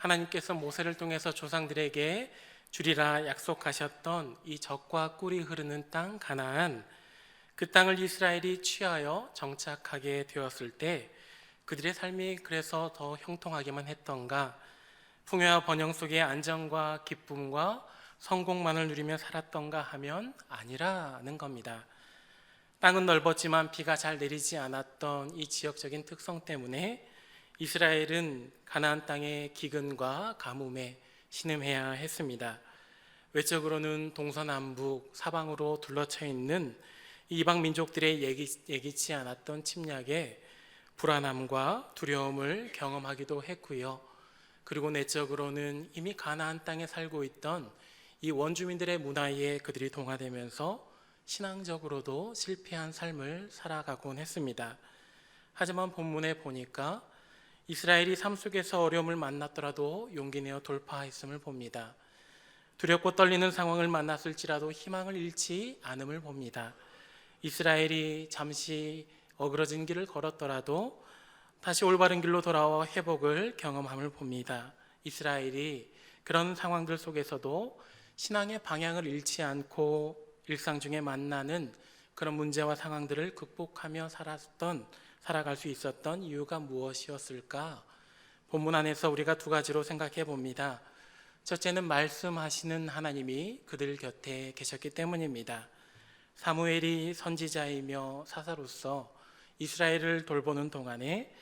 하나님께서 모세를 통해서 조상들에게 주리라 약속하셨던 이 젖과 꿀이 흐르는 땅 가나안, 그 땅을 이스라엘이 취하여 정착하게 되었을 때 그들의 삶이 그래서 더 형통하기만 했던가, 풍요와 번영 속에 안정과 기쁨과 성공만을 누리며 살았던가 하면 아니라는 겁니다. 땅은 넓었지만 비가 잘 내리지 않았던 이 지역적인 특성 때문에 이스라엘은 가나안 땅의 기근과 가뭄에 신음해야 했습니다. 외적으로는 동서남북 사방으로 둘러쳐 있는 이방 민족들의 예기치 않았던 침략에 불안함과 두려움을 경험하기도 했고요. 그리고 내적으로는 이미 가나안 땅에 살고 있던 이 원주민들의 문화에 그들이 동화되면서 신앙적으로도 실패한 삶을 살아가곤 했습니다. 하지만 본문에 보니까 이스라엘이 삶 속에서 어려움을 만났더라도 용기 내어 돌파했음을 봅니다. 두렵고 떨리는 상황을 만났을지라도 희망을 잃지 않음을 봅니다. 이스라엘이 잠시 어그러진 길을 걸었더라도 다시 올바른 길로 돌아와 회복을 경험함을 봅니다. 이스라엘이 그런 상황들 속에서도 신앙의 방향을 잃지 않고 일상 중에 만나는 그런 문제와 상황들을 극복하며 살아갈 수 있었던 이유가 무엇이었을까? 본문 안에서 우리가 두 가지로 생각해 봅니다. 첫째는 말씀하시는 하나님이 그들 곁에 계셨기 때문입니다. 사무엘이 선지자이며 사사로서 이스라엘을 돌보는 동안에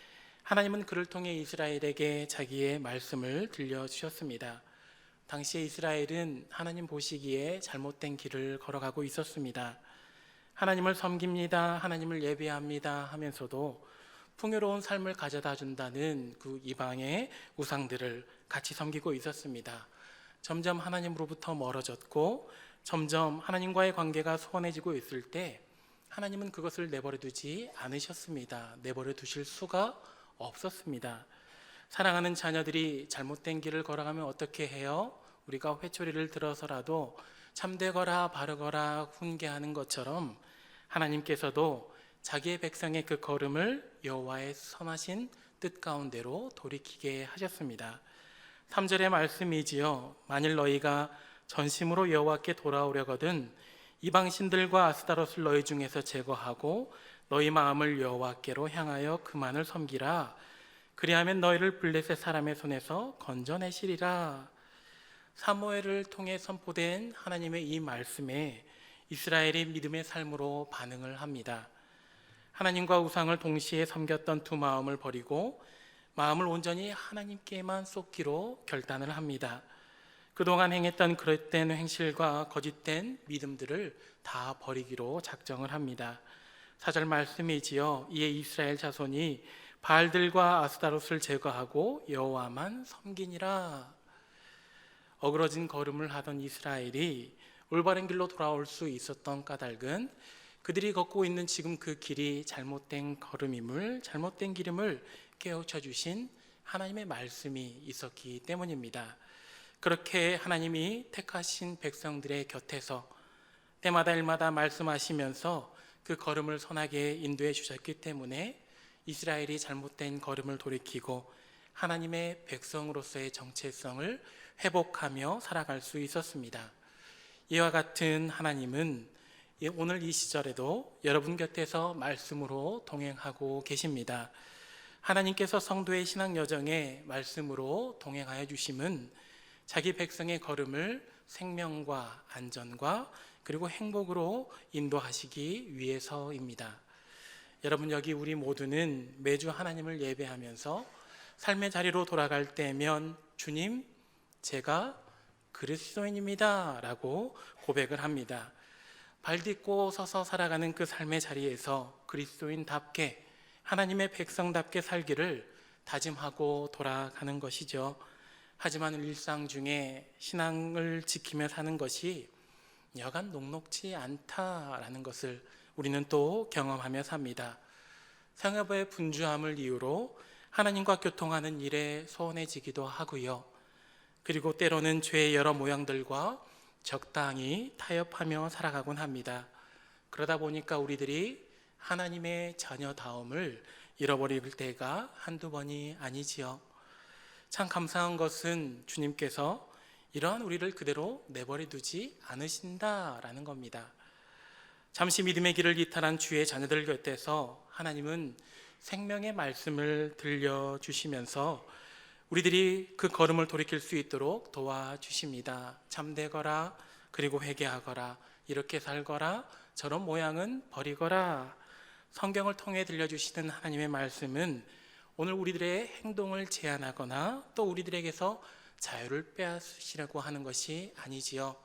하나님은 그를 통해 이스라엘에게 자기의 말씀을 들려주셨습니다. 당시에 이스라엘은 하나님 보시기에 잘못된 길을 걸어가고 있었습니다. 하나님을 섬깁니다, 하나님을 예배합니다 하면서도 풍요로운 삶을 가져다 준다는 그 이방의 우상들을 같이 섬기고 있었습니다. 점점 하나님으로부터 멀어졌고 점점 하나님과의 관계가 소원해지고 있을 때 하나님은 그것을 내버려 두지 않으셨습니다. 내버려 두실 수가 없었습니다. 사랑하는 자녀들이 잘못된 길을 걸어가면 어떻게 해요? 우리가 회초리를 들어서라도 참되거라 바르거라 훈계하는 것처럼 하나님께서도 자기의 백성의 그 걸음을 여호와의 선하신 뜻 가운데로 돌이키게 하셨습니다. 3절의 말씀이지요. 만일 너희가 전심으로 여호와께 돌아오려거든 이방신들과 아스타롯을 너희 중에서 제거하고 너희 마음을 여호와께로 향하여 그만을 섬기라. 그리하면 너희를 블레셋 사람의 손에서 건져내시리라. 사무엘을 통해 선포된 하나님의 이 말씀에 이스라엘이 믿음의 삶으로 반응을 합니다. 하나님과 우상을 동시에 섬겼던 두 마음을 버리고 마음을 온전히 하나님께만 쏟기로 결단을 합니다. 그동안 행했던 그릇된 행실과 거짓된 믿음들을 다 버리기로 작정을 합니다. 4절 말씀이지요. 이에 이스라엘 자손이 바알들과 아스타롯을 제거하고 여호와만 섬기니라. 어그러진 걸음을 하던 이스라엘이 올바른 길로 돌아올 수 있었던 까닭은 그들이 걷고 있는 지금 그 길이 잘못된 걸음임을, 잘못된 길임을 깨우쳐 주신 하나님의 말씀이 있었기 때문입니다. 그렇게 하나님이 택하신 백성들의 곁에서 때마다 일마다 말씀하시면서 그 걸음을 선하게 인도해 주셨기 때문에 이스라엘이 잘못된 걸음을 돌이키고 하나님의 백성으로서의 정체성을 회복하며 살아갈 수 있었습니다. 이와 같은 하나님은 오늘 이 시절에도 여러분 곁에서 말씀으로 동행하고 계십니다. 하나님께서 성도의 신앙 여정에 말씀으로 동행하여 주심은 자기 백성의 걸음을 생명과 안전과 그리고 행복으로 인도하시기 위해서입니다. 여러분, 여기 우리 모두는 매주 하나님을 예배하면서 삶의 자리로 돌아갈 때면 주님, 제가 그리스도인입니다 라고 고백을 합니다. 발딛고 서서 살아가는 그 삶의 자리에서 그리스도인답게 하나님의 백성답게 살기를 다짐하고 돌아가는 것이죠. 하지만 일상 중에 신앙을 지키며 사는 것이 여간 녹록지 않다라는 것을 우리는 또 경험하며 삽니다. 생업의 분주함을 이유로 하나님과 교통하는 일에 소원해지기도 하고요. 그리고 때로는 죄의 여러 모양들과 적당히 타협하며 살아가곤 합니다. 그러다 보니까 우리들이 하나님의 자녀다움을 잃어버릴 때가 한두 번이 아니지요. 참 감사한 것은 주님께서 이러한 우리를 그대로 내버려 두지 않으신다라는 겁니다. 잠시 믿음의 길을 이탈한 주의 자녀들 곁에서 하나님은 생명의 말씀을 들려주시면서 우리들이 그 걸음을 돌이킬 수 있도록 도와주십니다. 잠되거라, 그리고 회개하거라, 이렇게 살거라, 저런 모양은 버리거라. 성경을 통해 들려주시는 하나님의 말씀은 오늘 우리들의 행동을 제한하거나 또 우리들에게서 자유를 빼앗으시려고 하는 것이 아니지요.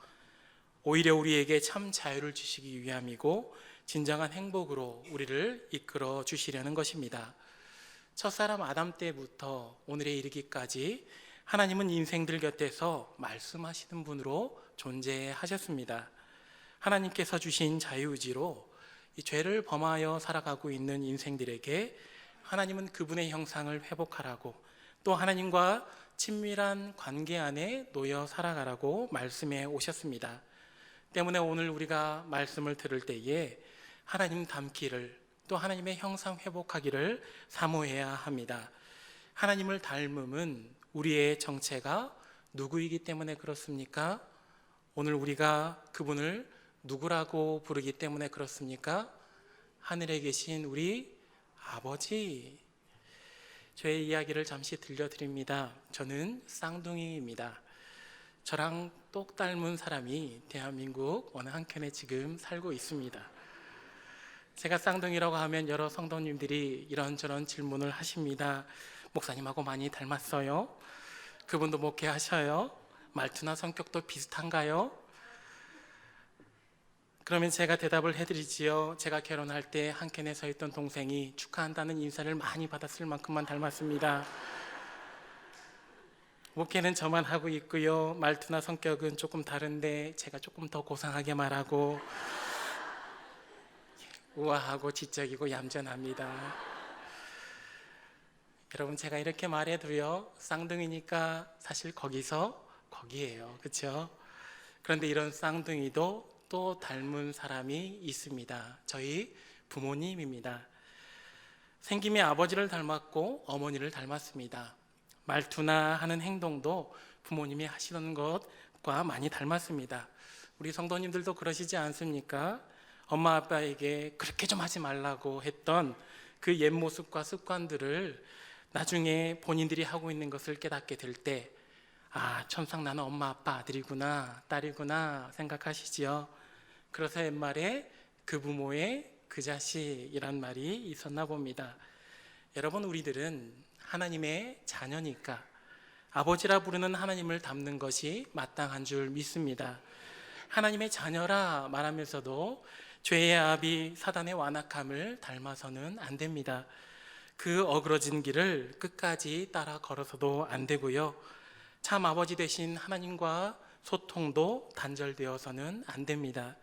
오히려 우리에게 참 자유를 주시기 위함이고 진정한 행복으로 우리를 이끌어 주시려는 것입니다. 첫사람 아담 때부터 오늘에 이르기까지 하나님은 인생들 곁에서 말씀하시는 분으로 존재하셨습니다. 하나님께서 주신 자유의지로 이 죄를 범하여 살아가고 있는 인생들에게 하나님은 그분의 형상을 회복하라고 또 하나님과 친밀한 관계 안에 놓여 살아가라고 말씀해 오셨습니다. 때문에 오늘 우리가 말씀을 들을 때에 하나님 닮기를 또 하나님의 형상 회복하기를 사모해야 합니다. 하나님을 닮음은 우리의 정체가 누구이기 때문에 그렇습니까? 오늘 우리가 그분을 누구라고 부르기 때문에 그렇습니까? 하늘에 계신 우리 아버지. 저의 이야기를 잠시 들려드립니다. 저는 쌍둥이입니다. 저랑 똑 닮은 사람이 대한민국 어느 한켠에 지금 살고 있습니다. 제가 쌍둥이라고 하면 여러 성도님들이 이런저런 질문을 하십니다. 목사님하고 많이 닮았어요? 그분도 목회하셔요? 말투나 성격도 비슷한가요? 그러면 제가 대답을 해드리지요. 제가 결혼할 때 한켠에 서 있던 동생이 축하한다는 인사를 많이 받았을 만큼만 닮았습니다. 목회는 저만 하고 있고요. 말투나 성격은 조금 다른데 제가 조금 더 고상하게 말하고 우아하고 지적이고 얌전합니다. 여러분, 제가 이렇게 말해도요, 쌍둥이니까 사실 거기서 거기예요. 그렇죠? 그런데 이런 쌍둥이도 또 닮은 사람이 있습니다. 저희 부모님입니다. 생김에 아버지를 닮았고 어머니를 닮았습니다. 말투나 하는 행동도 부모님이 하시는 것과 많이 닮았습니다. 우리 성도님들도 그러시지 않습니까? 엄마 아빠에게 그렇게 좀 하지 말라고 했던 그 옛 모습과 습관들을 나중에 본인들이 하고 있는 것을 깨닫게 될 때, 아, 천상 나는 엄마 아빠 아들이구나, 딸이구나 생각하시지요. 그래서 옛말에 그 부모의 그 자식이란 말이 있었나 봅니다. 여러분, 우리들은 하나님의 자녀니까 아버지라 부르는 하나님을 닮는 것이 마땅한 줄 믿습니다. 하나님의 자녀라 말하면서도 죄의 아비 사단의 완악함을 닮아서는 안 됩니다. 그 어그러진 길을 끝까지 따라 걸어서도 안 되고요. 참 아버지 되신 하나님과 소통도 단절되어서는 안 됩니다.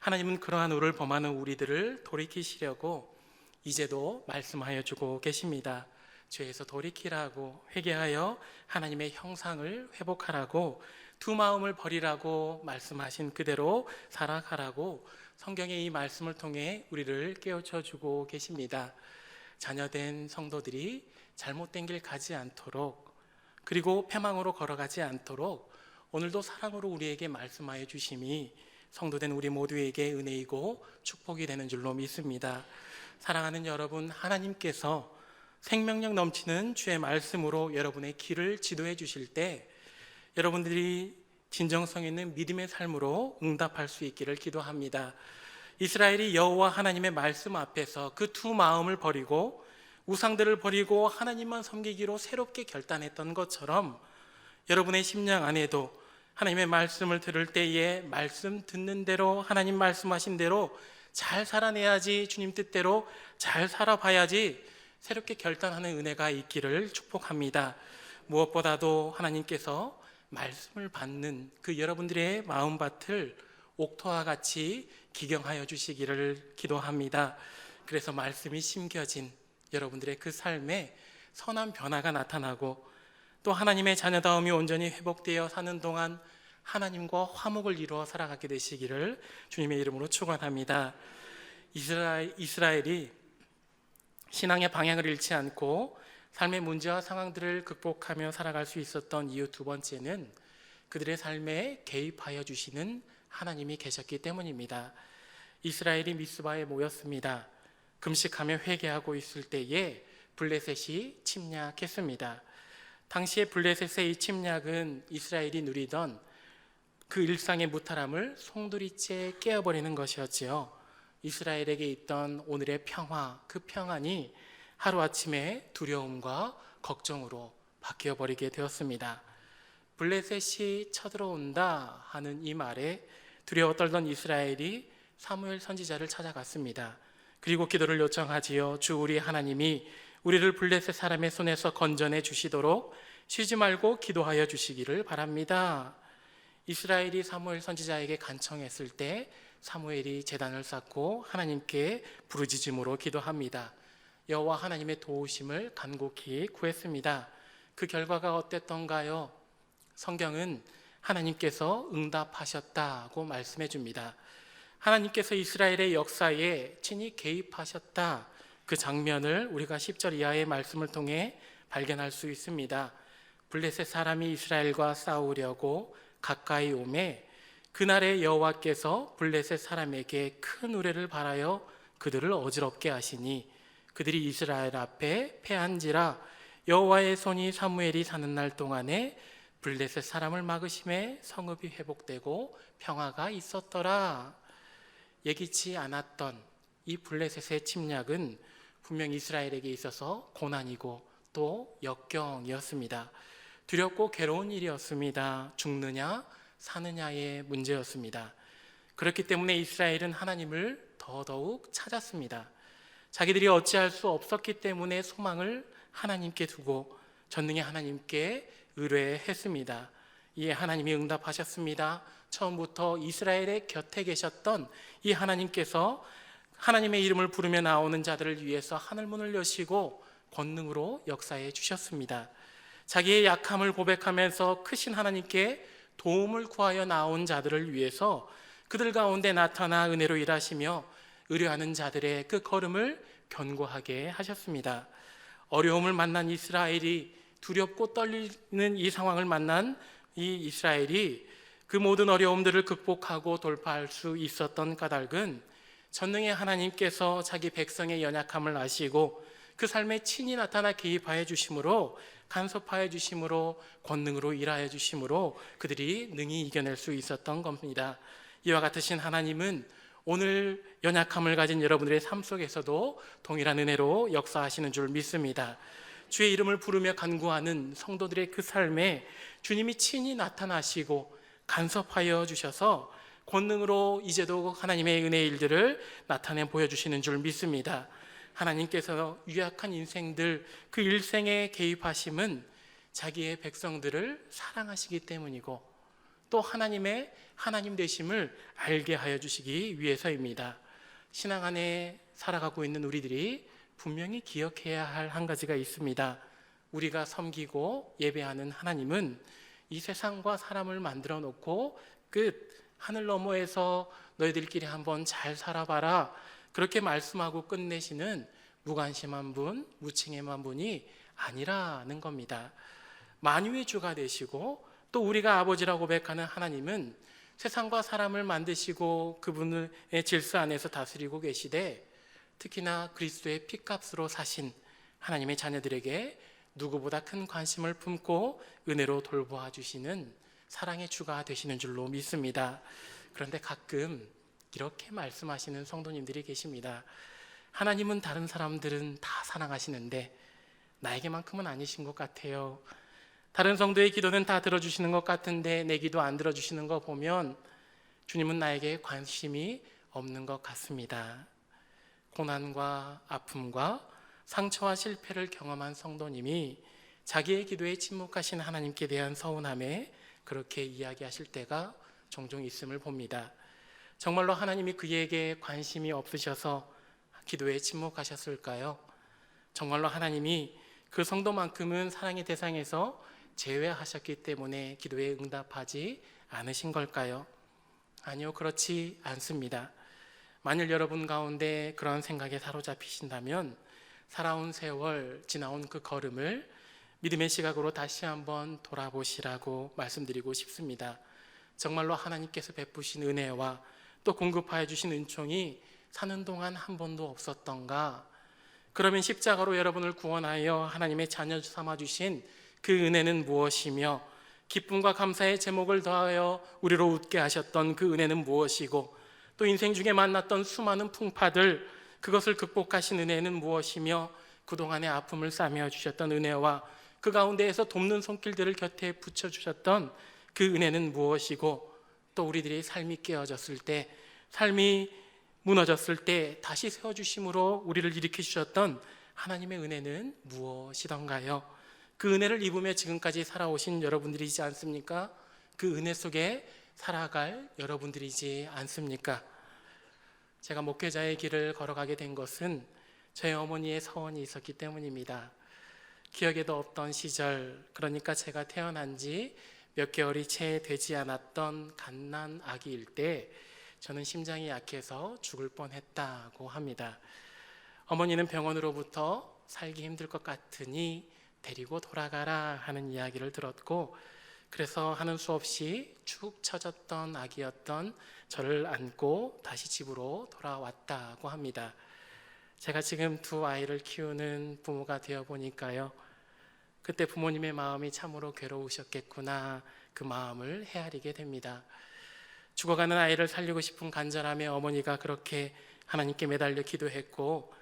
하나님은 그러한 우를 범하는 우리들을 돌이키시려고 이제도 말씀하여 주고 계십니다. 죄에서 돌이키라고, 회개하여 하나님의 형상을 회복하라고, 두 마음을 버리라고 말씀하신 그대로 살아가라고 성경의 이 말씀을 통해 우리를 깨우쳐 주고 계십니다. 자녀된 성도들이 잘못된 길 가지 않도록, 그리고 패망으로 걸어가지 않도록 오늘도 사랑으로 우리에게 말씀하여 주심이 성도된 우리 모두에게 은혜이고 축복이 되는 줄로 믿습니다. 사랑하는 여러분, 하나님께서 생명력 넘치는 주의 말씀으로 여러분의 길을 지도해 주실 때 여러분들이 진정성 있는 믿음의 삶으로 응답할 수 있기를 기도합니다. 이스라엘이 여호와 하나님의 말씀 앞에서 그 두 마음을 버리고 우상들을 버리고 하나님만 섬기기로 새롭게 결단했던 것처럼 여러분의 심령 안에도 하나님의 말씀을 들을 때에 말씀 듣는 대로 하나님 말씀하신 대로 잘 살아내야지, 주님 뜻대로 잘 살아봐야지 새롭게 결단하는 은혜가 있기를 축복합니다. 무엇보다도 하나님께서 말씀을 받는 그 여러분들의 마음밭을 옥토와 같이 기경하여 주시기를 기도합니다. 그래서 말씀이 심겨진 여러분들의 그 삶에 선한 변화가 나타나고 또 하나님의 자녀다움이 온전히 회복되어 사는 동안 하나님과 화목을 이루어 살아가게 되시기를 주님의 이름으로 축원합니다. 이스라엘이 신앙의 방향을 잃지 않고 삶의 문제와 상황들을 극복하며 살아갈 수 있었던 이유 두 번째는 그들의 삶에 개입하여 주시는 하나님이 계셨기 때문입니다. 이스라엘이 미스바에 모였습니다. 금식하며 회개하고 있을 때에 블레셋이 침략했습니다. 당시에 블레셋의 이 침략은 이스라엘이 누리던 그 일상의 무탈함을 송두리째 깨어버리는 것이었지요. 이스라엘에게 있던 오늘의 평화, 그 평안이 하루아침에 두려움과 걱정으로 바뀌어버리게 되었습니다. 블레셋이 쳐들어온다 하는 이 말에 두려워 떨던 이스라엘이 사무엘 선지자를 찾아갔습니다. 그리고 기도를 요청하지요. 주 우리 하나님이 우리를 블레셋 사람의 손에서 건져내 주시도록 쉬지 말고 기도하여 주시기를 바랍니다. 이스라엘이 사무엘 선지자에게 간청했을 때 사무엘이 제단을 쌓고 하나님께 부르짖음으로 기도합니다. 여호와 하나님의 도우심을 간곡히 구했습니다. 그 결과가 어땠던가요? 성경은 하나님께서 응답하셨다고 말씀해 줍니다. 하나님께서 이스라엘의 역사에 친히 개입하셨다. 그 장면을 우리가 10절 이하의 말씀을 통해 발견할 수 있습니다. 블레셋 사람이 이스라엘과 싸우려고 가까이 오매 그날에 여호와께서 블레셋 사람에게 큰 우레를 발하여 그들을 어지럽게 하시니 그들이 이스라엘 앞에 패한지라. 여호와의 손이 사무엘이 사는 날 동안에 블레셋 사람을 막으심에 성읍이 회복되고 평화가 있었더라. 예기치 않았던 이 블레셋의 침략은 분명 이스라엘에게 있어서 고난이고 또 역경이었습니다. 두렵고 괴로운 일이었습니다. 죽느냐 사느냐의 문제였습니다. 그렇기 때문에 이스라엘은 하나님을 더더욱 찾았습니다. 자기들이 어찌할 수 없었기 때문에 소망을 하나님께 두고 전능의 하나님께 의뢰했습니다. 이에 하나님이 응답하셨습니다. 처음부터 이스라엘의 곁에 계셨던 이 하나님께서 하나님의 이름을 부르며 나오는 자들을 위해서 하늘문을 여시고 권능으로 역사해 주셨습니다. 자기의 약함을 고백하면서 크신 하나님께 도움을 구하여 나온 자들을 위해서 그들 가운데 나타나 은혜로 일하시며 의뢰하는 자들의 그 걸음을 견고하게 하셨습니다. 어려움을 만난 이스라엘이 두렵고 떨리는 이 상황을 만난 이 이스라엘이 그 모든 어려움들을 극복하고 돌파할 수 있었던 까닭은 전능의 하나님께서 자기 백성의 연약함을 아시고 그 삶에 친히 나타나 개입하여 주심으로 간섭하여 주심으로 권능으로 일하여 주심으로 그들이 능히 이겨낼 수 있었던 겁니다. 이와 같으신 하나님은 오늘 연약함을 가진 여러분들의 삶 속에서도 동일한 은혜로 역사하시는 줄 믿습니다. 주의 이름을 부르며 간구하는 성도들의 그 삶에 주님이 친히 나타나시고 간섭하여 주셔서 권능으로 이제도 하나님의 은혜의 일들을 나타내 보여주시는 줄 믿습니다. 하나님께서 유약한 인생들 그 일생에 개입하심은 자기의 백성들을 사랑하시기 때문이고 또 하나님의 하나님 되심을 알게 하여 주시기 위해서입니다. 신앙 안에 살아가고 있는 우리들이 분명히 기억해야 할 한 가지가 있습니다. 우리가 섬기고 예배하는 하나님은 이 세상과 사람을 만들어 놓고 끝 하늘 너머에서 너희들끼리 한번 잘 살아봐라 그렇게 말씀하고 끝내시는 무관심한 분, 무책임한 분이 아니라는 겁니다. 만유의 주가 되시고 또 우리가 아버지라고 고백하는 하나님은 세상과 사람을 만드시고 그분의 질서 안에서 다스리고 계시되 특히나 그리스도의 피값으로 사신 하나님의 자녀들에게 누구보다 큰 관심을 품고 은혜로 돌보아 주시는 사랑의 주가 되시는 줄로 믿습니다. 그런데 가끔 이렇게 말씀하시는 성도님들이 계십니다. 하나님은 다른 사람들은 다 사랑하시는데 나에게만큼은 아니신 것 같아요. 다른 성도의 기도는 다 들어주시는 것 같은데 내 기도 안 들어주시는 거 보면 주님은 나에게 관심이 없는 것 같습니다. 고난과 아픔과 상처와 실패를 경험한 성도님이 자기의 기도에 침묵하신 하나님께 대한 서운함에 그렇게 이야기하실 때가 종종 있음을 봅니다. 정말로 하나님이 그에게 관심이 없으셔서 기도에 침묵하셨을까요? 정말로 하나님이 그 성도만큼은 사랑의 대상에서 제외하셨기 때문에 기도에 응답하지 않으신 걸까요? 아니요, 그렇지 않습니다. 만일 여러분 가운데 그런 생각에 사로잡히신다면 살아온 세월, 지나온 그 걸음을 믿음의 시각으로 다시 한번 돌아보시라고 말씀드리고 싶습니다. 정말로 하나님께서 베푸신 은혜와 또 공급하여 주신 은총이 사는 동안 한 번도 없었던가? 그러면 십자가로 여러분을 구원하여 하나님의 자녀 삼아주신 그 은혜는 무엇이며, 기쁨과 감사의 제목을 더하여 우리로 웃게 하셨던 그 은혜는 무엇이고, 또 인생 중에 만났던 수많은 풍파들, 그것을 극복하신 은혜는 무엇이며, 그동안의 아픔을 싸매어 주셨던 은혜와 그 가운데에서 돕는 손길들을 곁에 붙여주셨던 그 은혜는 무엇이고, 또 우리들의 삶이 깨어졌을 때, 삶이 무너졌을 때 다시 세워주심으로 우리를 일으켜 주셨던 하나님의 은혜는 무엇이던가요? 그 은혜를 입으며 지금까지 살아오신 여러분들이지 않습니까? 그 은혜 속에 살아갈 여러분들이지 않습니까? 제가 목회자의 길을 걸어가게 된 것은 저희 어머니의 서원이 있었기 때문입니다. 기억에도 없던 시절, 그러니까 제가 태어난 지 몇 개월이 채 되지 않았던 갓난 아기일 때 저는 심장이 약해서 죽을 뻔했다고 합니다. 어머니는 병원으로부터 살기 힘들 것 같으니 데리고 돌아가라 하는 이야기를 들었고, 그래서 하는 수 없이 축 처졌던 아기였던 저를 안고 다시 집으로 돌아왔다고 합니다. 제가 지금 두 아이를 키우는 부모가 되어 보니까요, 그때 부모님의 마음이 참으로 괴로우셨겠구나, 그 마음을 헤아리게 됩니다. 죽어가는 아이를 살리고 싶은 간절함에 어머니가 그렇게 하나님께 매달려 기도했고,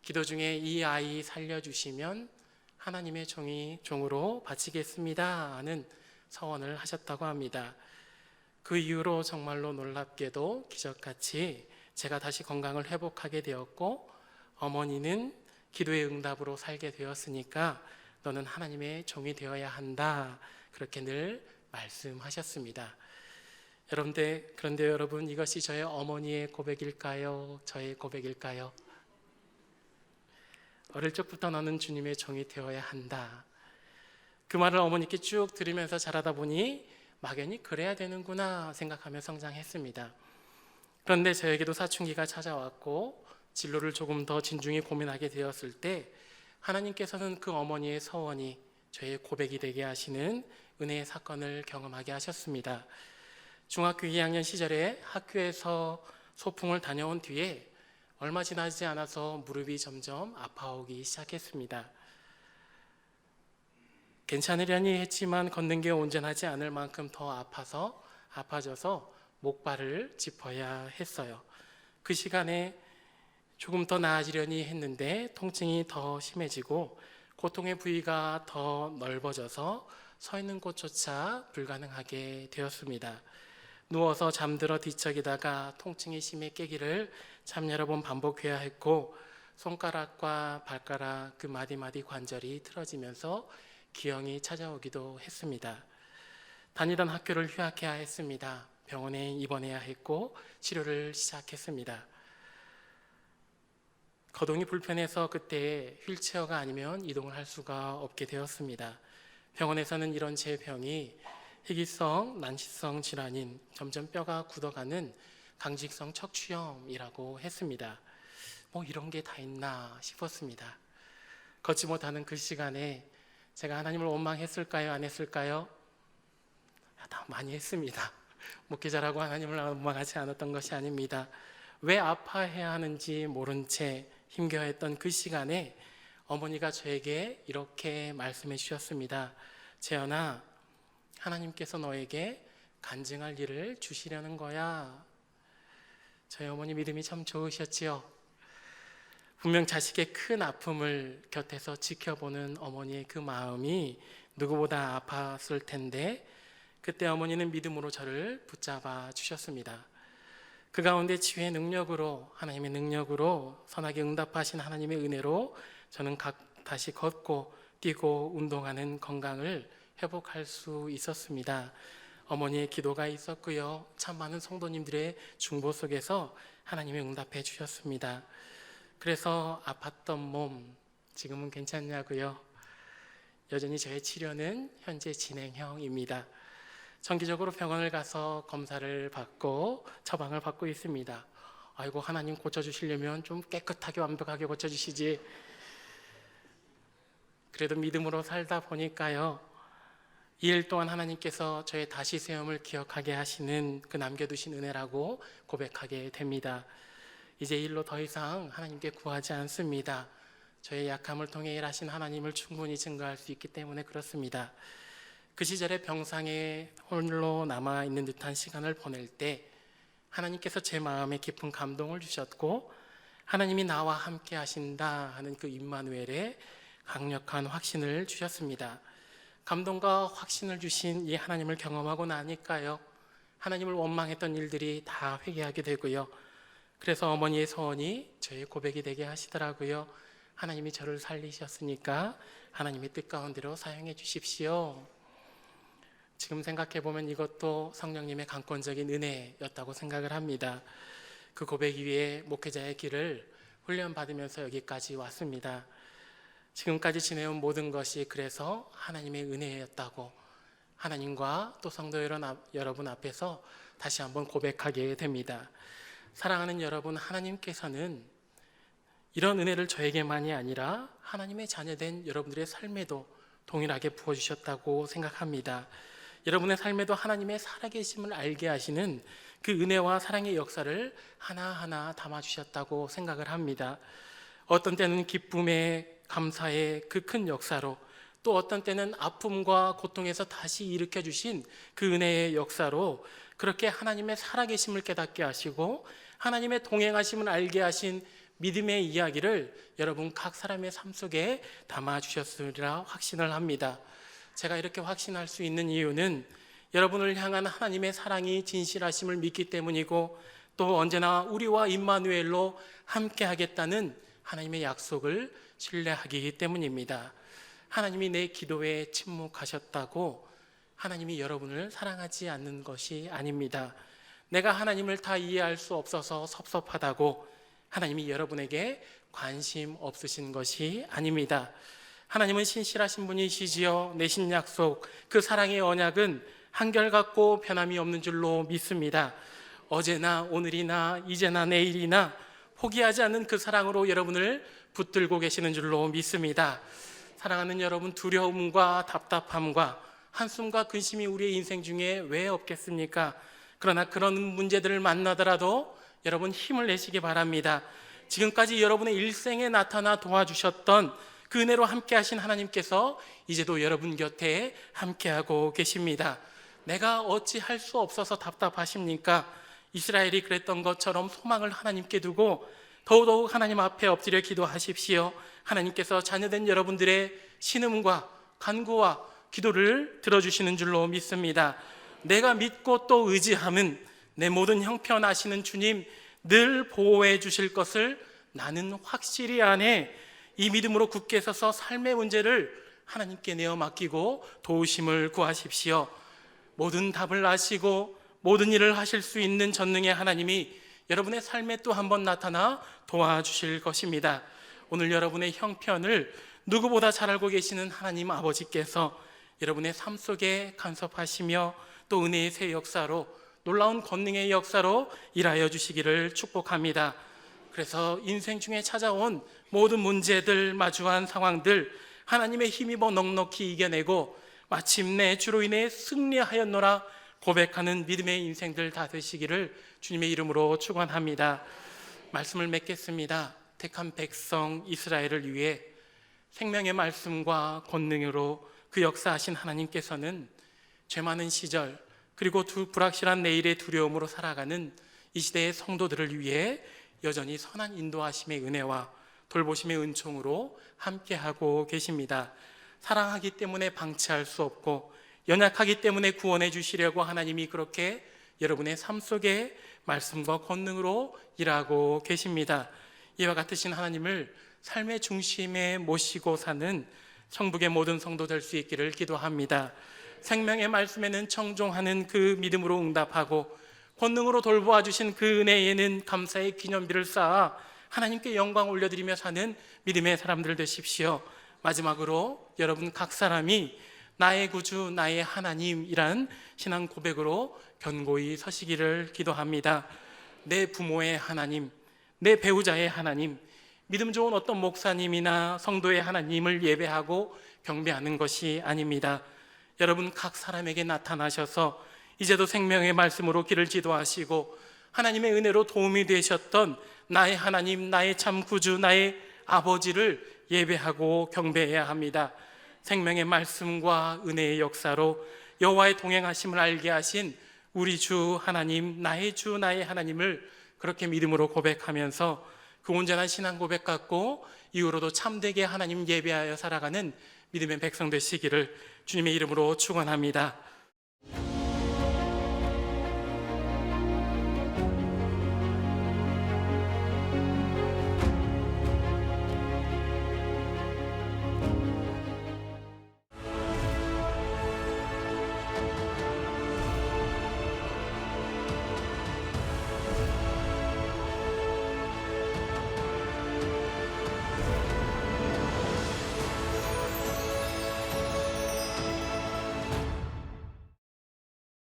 기도 중에 이 아이 살려주시면 하나님의 종으로 바치겠습니다 하는 서원을 하셨다고 합니다. 그 이후로 정말로 놀랍게도 기적같이 제가 다시 건강을 회복하게 되었고, 어머니는 기도의 응답으로 살게 되었으니까 너는 하나님의 종이 되어야 한다, 그렇게 늘 말씀하셨습니다. 그런데 여러분, 이것이 저의 어머니의 고백일까요? 저의 고백일까요? 어릴 적부터 너는 주님의 종이 되어야 한다, 그 말을 어머니께 쭉 들으면서 자라다 보니 막연히 그래야 되는구나 생각하며 성장했습니다. 그런데 저에게도 사춘기가 찾아왔고 진로를 조금 더 진중히 고민하게 되었을 때, 하나님께서는 그 어머니의 서원이 저의 고백이 되게 하시는 은혜의 사건을 경험하게 하셨습니다. 중학교 2학년 시절에 학교에서 소풍을 다녀온 뒤에 얼마 지나지 않아서 무릎이 점점 아파오기 시작했습니다. 괜찮으려니 했지만 걷는 게 온전하지 않을 만큼 더 아파져서 목발을 짚어야 했어요. 그 시간에 조금 더 나아지려니 했는데 통증이 더 심해지고 고통의 부위가 더 넓어져서 서 있는 곳조차 불가능하게 되었습니다. 누워서 잠들어 뒤척이다가 통증이 심해 깨기를 참 여러 번 반복해야 했고, 손가락과 발가락 그 마디마디 관절이 틀어지면서 기형이 찾아오기도 했습니다. 다니던 학교를 휴학해야 했습니다. 병원에 입원해야 했고 치료를 시작했습니다. 거동이 불편해서 그때 휠체어가 아니면 이동을 할 수가 없게 되었습니다. 병원에서는 이런 제 병이 희귀성 난치성 질환인 점점 뼈가 굳어가는 강직성 척추염이라고 했습니다. 뭐 이런 게 다 있나 싶었습니다. 걷지 못하는 그 시간에 제가 하나님을 원망했을까요? 안 했을까요? 다 많이 했습니다. 목회자라고 하나님을 원망하지 않았던 것이 아닙니다. 왜 아파해야 하는지 모른 채 힘겨워했던 그 시간에 어머니가 저에게 이렇게 말씀해 주셨습니다. 재현아, 하나님께서 너에게 간증할 일을 주시려는 거야. 저희 어머니 믿음이 참 좋으셨지요. 분명 자식의 큰 아픔을 곁에서 지켜보는 어머니의 그 마음이 누구보다 아팠을 텐데, 그때 어머니는 믿음으로 저를 붙잡아 주셨습니다. 그 가운데 치유의 능력으로, 하나님의 능력으로, 선하게 응답하신 하나님의 은혜로 저는 다시 걷고 뛰고 운동하는 건강을 회복할 수 있었습니다. 어머니의 기도가 있었고요, 참 많은 성도님들의 중보 속에서 하나님이 응답해 주셨습니다. 그래서 아팠던 몸 지금은 괜찮냐고요? 여전히 저의 치료는 현재 진행형입니다. 정기적으로 병원을 가서 검사를 받고 처방을 받고 있습니다. 아이고, 하나님 고쳐주시려면 좀 깨끗하게 완벽하게 고쳐주시지. 그래도 믿음으로 살다 보니까요, 2일 동안 하나님께서 저의 다시 세움을 기억하게 하시는 그 남겨두신 은혜라고 고백하게 됩니다. 이제 이 일로 더 이상 하나님께 구하지 않습니다. 저의 약함을 통해 일하신 하나님을 충분히 증거할 수 있기 때문에 그렇습니다. 그 시절에 병상에 홀로 남아있는 듯한 시간을 보낼 때 하나님께서 제 마음에 깊은 감동을 주셨고, 하나님이 나와 함께 하신다 하는 그 임마누엘의 강력한 확신을 주셨습니다. 감동과 확신을 주신 이 하나님을 경험하고 나니까요, 하나님을 원망했던 일들이 다 회개하게 되고요, 그래서 어머니의 소원이 저의 고백이 되게 하시더라고요. 하나님이 저를 살리셨으니까 하나님의 뜻 가운데로 사용해 주십시오. 지금 생각해보면 이것도 성령님의 강권적인 은혜였다고 생각을 합니다. 그 고백 위에 목회자의 길을 훈련받으면서 여기까지 왔습니다. 지금까지 지내온 모든 것이 그래서 하나님의 은혜였다고 하나님과 또 성도 여러분 앞에서 다시 한번 고백하게 됩니다. 사랑하는 여러분, 하나님께서는 이런 은혜를 저에게만이 아니라 하나님의 자녀된 여러분들의 삶에도 동일하게 부어주셨다고 생각합니다. 여러분의 삶에도 하나님의 살아계심을 알게 하시는 그 은혜와 사랑의 역사를 하나하나 담아주셨다고 생각을 합니다. 어떤 때는 기쁨의 감사의 그 큰 역사로, 또 어떤 때는 아픔과 고통에서 다시 일으켜주신 그 은혜의 역사로 그렇게 하나님의 살아계심을 깨닫게 하시고 하나님의 동행하심을 알게 하신 믿음의 이야기를 여러분 각 사람의 삶 속에 담아주셨으리라 확신을 합니다. 제가 이렇게 확신할 수 있는 이유는 여러분을 향한 하나님의 사랑이 진실하심을 믿기 때문이고, 또 언제나 우리와 임마누엘로 함께 하겠다는 하나님의 약속을 신뢰하기 때문입니다. 하나님이 내 기도에 침묵하셨다고 하나님이 여러분을 사랑하지 않는 것이 아닙니다. 내가 하나님을 다 이해할 수 없어서 섭섭하다고 하나님이 여러분에게 관심 없으신 것이 아닙니다. 하나님은 신실하신 분이시지요. 내신 약속, 그 사랑의 언약은 한결같고 변함이 없는 줄로 믿습니다. 어제나 오늘이나 이제나 내일이나 포기하지 않는 그 사랑으로 여러분을 붙들고 계시는 줄로 믿습니다. 사랑하는 여러분, 두려움과 답답함과 한숨과 근심이 우리의 인생 중에 왜 없겠습니까? 그러나 그런 문제들을 만나더라도 여러분 힘을 내시기 바랍니다. 지금까지 여러분의 일생에 나타나 도와주셨던 그 은혜로 함께 하신 하나님께서 이제도 여러분 곁에 함께하고 계십니다. 내가 어찌 할 수 없어서 답답하십니까? 이스라엘이 그랬던 것처럼 소망을 하나님께 두고 더더욱 하나님 앞에 엎드려 기도하십시오. 하나님께서 자녀된 여러분들의 신음과 간구와 기도를 들어주시는 줄로 믿습니다. 내가 믿고 또 의지함은 내 모든 형편 아시는 주님 늘 보호해 주실 것을 나는 확실히 아네. 이 믿음으로 굳게 서서 삶의 문제를 하나님께 내어 맡기고 도우심을 구하십시오. 모든 답을 아시고 모든 일을 하실 수 있는 전능의 하나님이 여러분의 삶에 또 한 번 나타나 도와주실 것입니다. 오늘 여러분의 형편을 누구보다 잘 알고 계시는 하나님 아버지께서 여러분의 삶 속에 간섭하시며 또 은혜의 새 역사로, 놀라운 권능의 역사로 일하여 주시기를 축복합니다. 그래서 인생 중에 찾아온 모든 문제들, 마주한 상황들 하나님의 힘입어 넉넉히 이겨내고 마침내 주로 인해 승리하였노라 고백하는 믿음의 인생들 다 되시기를 주님의 이름으로 축원합니다. 말씀을 맺겠습니다. 택한 백성 이스라엘을 위해 생명의 말씀과 권능으로 그 역사하신 하나님께서는 죄 많은 시절 그리고 불확실한 내일의 두려움으로 살아가는 이 시대의 성도들을 위해 여전히 선한 인도하심의 은혜와 돌보심의 은총으로 함께하고 계십니다. 사랑하기 때문에 방치할 수 없고 연약하기 때문에 구원해 주시려고 하나님이 그렇게 여러분의 삶 속에 말씀과 권능으로 일하고 계십니다. 이와 같으신 하나님을 삶의 중심에 모시고 사는 천국의 모든 성도 될 수 있기를 기도합니다. 생명의 말씀에는 청종하는 그 믿음으로 응답하고 권능으로 돌보아 주신 그 은혜에는 감사의 기념비를 쌓아 하나님께 영광 올려드리며 사는 믿음의 사람들 되십시오. 마지막으로 여러분 각 사람이 나의 구주, 나의 하나님이란 신앙 고백으로 견고히 서시기를 기도합니다. 내 부모의 하나님, 내 배우자의 하나님, 믿음 좋은 어떤 목사님이나 성도의 하나님을 예배하고 경배하는 것이 아닙니다. 여러분 각 사람에게 나타나셔서 이제도 생명의 말씀으로 길을 지도하시고 하나님의 은혜로 도움이 되셨던 나의 하나님, 나의 참 구주, 나의 아버지를 예배하고 경배해야 합니다. 생명의 말씀과 은혜의 역사로 여호와의 동행하심을 알게 하신 우리 주 하나님, 나의 주, 나의 하나님을 그렇게 믿음으로 고백하면서 그 온전한 신앙 고백 갖고 이후로도 참되게 하나님 예배하여 살아가는 믿음의 백성 되시기를 주님의 이름으로 축원합니다.